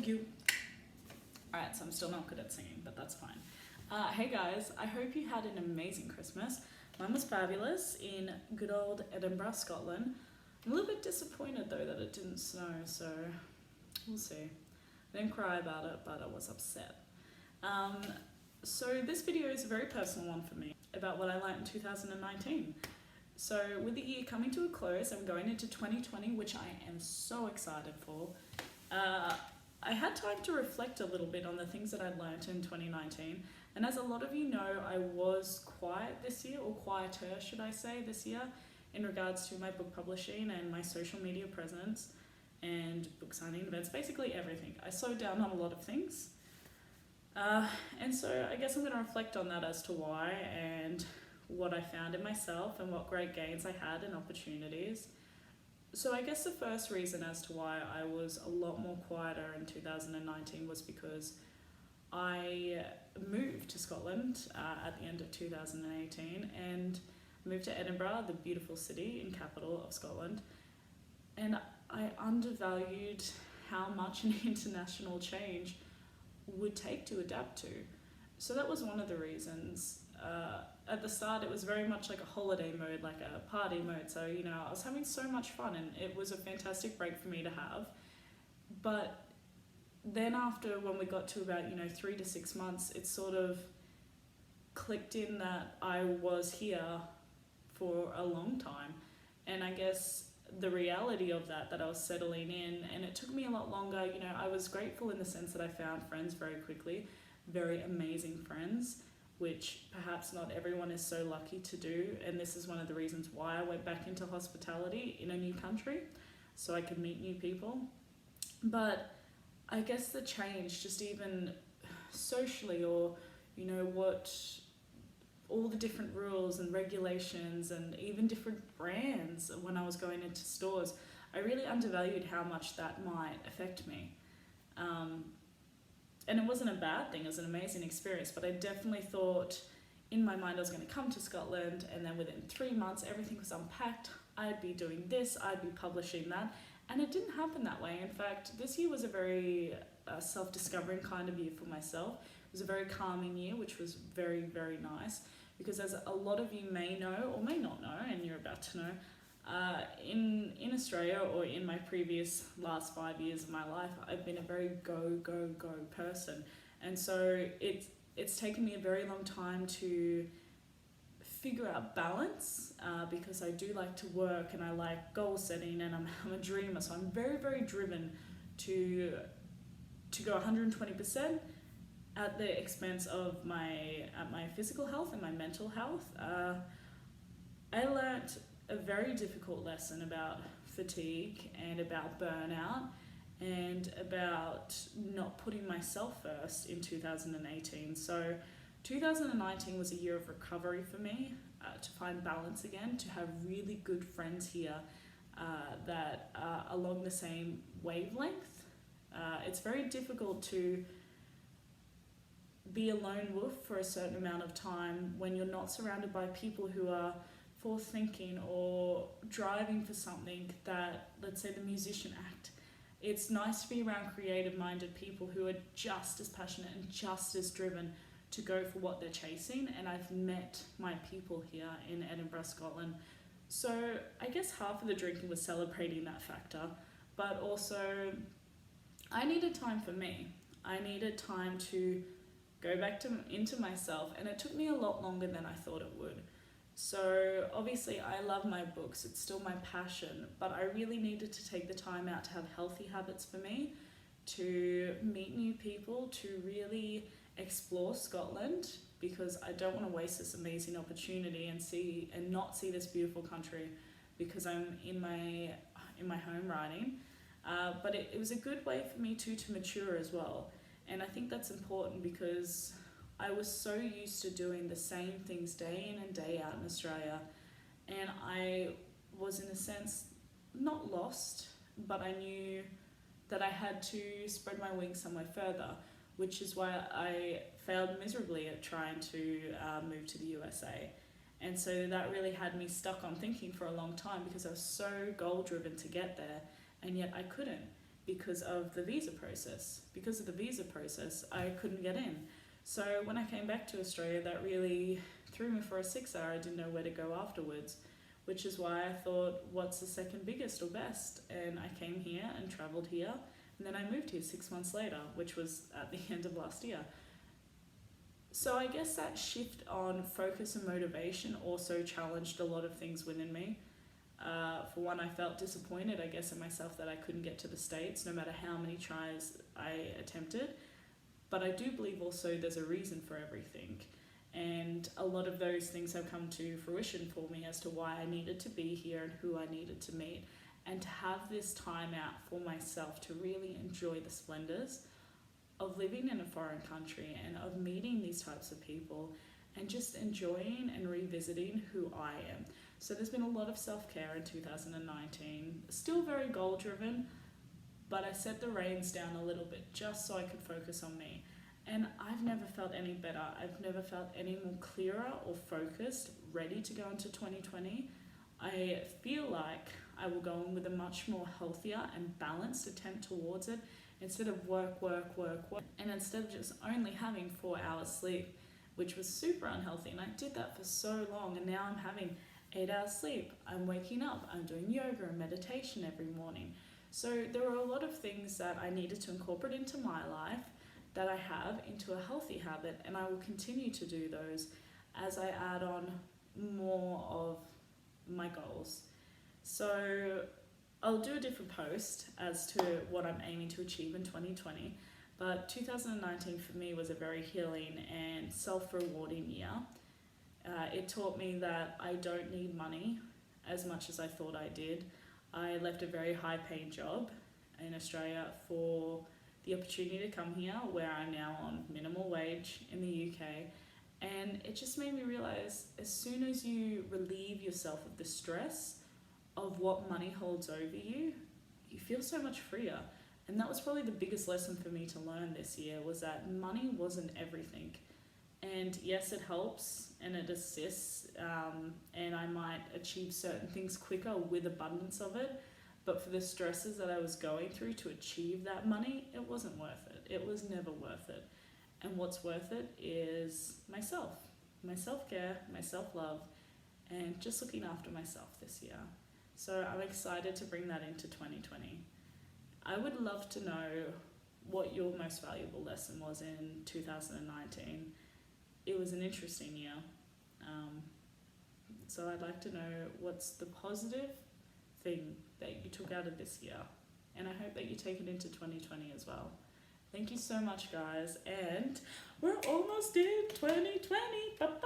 you. Alright, so I'm still not good at singing, but that's fine. Hey guys, I hope you had an amazing Christmas. Mine was fabulous in good old Edinburgh, Scotland. I'm a little bit disappointed though that it didn't snow, so we'll see. I didn't cry about it, but I was upset. So this video is a very personal one for me, about what I learned in 2019. So with the year coming to a close, I'm going into 2020, which I am so excited for. I had time to reflect a little bit on the things that I'd learned in 2019. And as a lot of you know, I was quiet this year, or quieter should I say, this year, in regards to my book publishing and my social media presence and book signing events, basically everything. I slowed down on a lot of things. And so I guess I'm going to reflect on that as to why and what I found in myself and what great gains I had and opportunities. So I guess the first reason as to why I was a lot more quieter in 2019 was because I moved to Scotland at the end of 2018 and moved to Edinburgh, the beautiful city and capital of Scotland. And I undervalued how much an international change would take to adapt to. So that was one of the reasons. At the start, it was very much like a holiday mode, like a party mode. So, you know, I was having so much fun and it was a fantastic break for me to have. But then after, when we got to about, 3 to 6 months, it sort of clicked in that I was here for a long time. And I guess the reality of that I was settling in, and it took me a lot longer. I was grateful in the sense that I found friends very quickly, very amazing friends, which perhaps not everyone is so lucky to do. And this is one of the reasons why I went back into hospitality in a new country, so I could meet new people. But I guess the change, just even socially, or, what all the different rules and regulations and even different brands when I was going into stores, I really undervalued how much that might affect me. And it wasn't a bad thing, it was an amazing experience, but I definitely thought in my mind I was going to come to Scotland and then within 3 months everything was unpacked, I'd be doing this, I'd be publishing that, and it didn't happen that way. In fact, this year was a very self-discovering kind of year for myself. It was a very calming year, which was very, very nice, because as a lot of you may know or may not know, and you're about to know, in Australia, or in my previous last 5 years of my life, I've been a very go person. And so it's taken me a very long time to figure out balance, because I do like to work and I like goal setting, and I'm a dreamer, so I'm very, very driven to go 120% at the expense of my physical health and my mental health. I learnt a very difficult lesson about fatigue and about burnout and about not putting myself first in 2018. So 2019 was a year of recovery for me, to find balance again, to have really good friends here that are along the same wavelength. It's very difficult to be a lone wolf for a certain amount of time when you're not surrounded by people who are forward thinking or driving for something that, let's say, the musician act. It's nice to be around creative minded people who are just as passionate and just as driven to go for what they're chasing, and I've met my people here in Edinburgh, Scotland. So I guess half of the drinking was celebrating that factor, but also I needed time for me. I needed time to go back into myself, and it took me a lot longer than I thought it would. So obviously I love my books, it's still my passion, but I really needed to take the time out to have healthy habits for me, to meet new people, to really explore Scotland, because I don't want to waste this amazing opportunity and not see this beautiful country because I'm in my home writing. But it was a good way for me to mature as well. And I think that's important because I was so used to doing the same things day in and day out in Australia, and I was in a sense not lost, but I knew that I had to spread my wings somewhere further, which is why I failed miserably at trying to move to the USA. And so that really had me stuck on thinking for a long time, because I was so goal driven to get there, and yet I couldn't. because of the visa process. Because of the visa process, I couldn't get in. So when I came back to Australia, that really threw me for a sixer. I didn't know where to go afterwards, which is why I thought, what's the second biggest or best? And I came here and travelled here, and then I moved here 6 months later, which was at the end of last year. So I guess that shift on focus and motivation also challenged a lot of things within me. For one, I felt disappointed, I guess, in myself that I couldn't get to the States, no matter how many tries I attempted. But I do believe also there's a reason for everything. And a lot of those things have come to fruition for me as to why I needed to be here and who I needed to meet. And to have this time out for myself to really enjoy the splendors of living in a foreign country and of meeting these types of people and just enjoying and revisiting who I am. So there's been a lot of self-care in 2019, still very goal-driven, but I set the reins down a little bit just so I could focus on me. And I've never felt any better. I've never felt any more clearer or focused, ready to go into 2020. I feel like I will go in with a much more healthier and balanced attempt towards it, instead of work, and instead of just only having 4 hours sleep, which was super unhealthy. And I did that for so long, and now I'm having 8 hours sleep. I'm waking up, I'm doing yoga and meditation every morning. So there were a lot of things that I needed to incorporate into my life that I have into a healthy habit, and I will continue to do those as I add on more of my goals. So I'll do a different post as to what I'm aiming to achieve in 2020, but 2019 for me was a very healing and self-rewarding year. It taught me that I don't need money as much as I thought I did. I left a very high-paying job in Australia for the opportunity to come here, where I'm now on minimal wage in the UK. And it just made me realize, as soon as you relieve yourself of the stress of what money holds over you, you feel so much freer. And that was probably the biggest lesson for me to learn this year, was that money wasn't everything. And yes, it helps and it assists, and I might achieve certain things quicker with abundance of it. But for the stresses that I was going through to achieve that money, it wasn't worth it. It was never worth it. And what's worth it is myself, my self-care, my self-love, and just looking after myself this year. So I'm excited to bring that into 2020. I would love to know what your most valuable lesson was in 2019. It was an interesting year. So I'd like to know what's the positive thing that you took out of this year. And I hope that you take it into 2020 as well. Thank you so much, guys. And we're almost in 2020. Bye.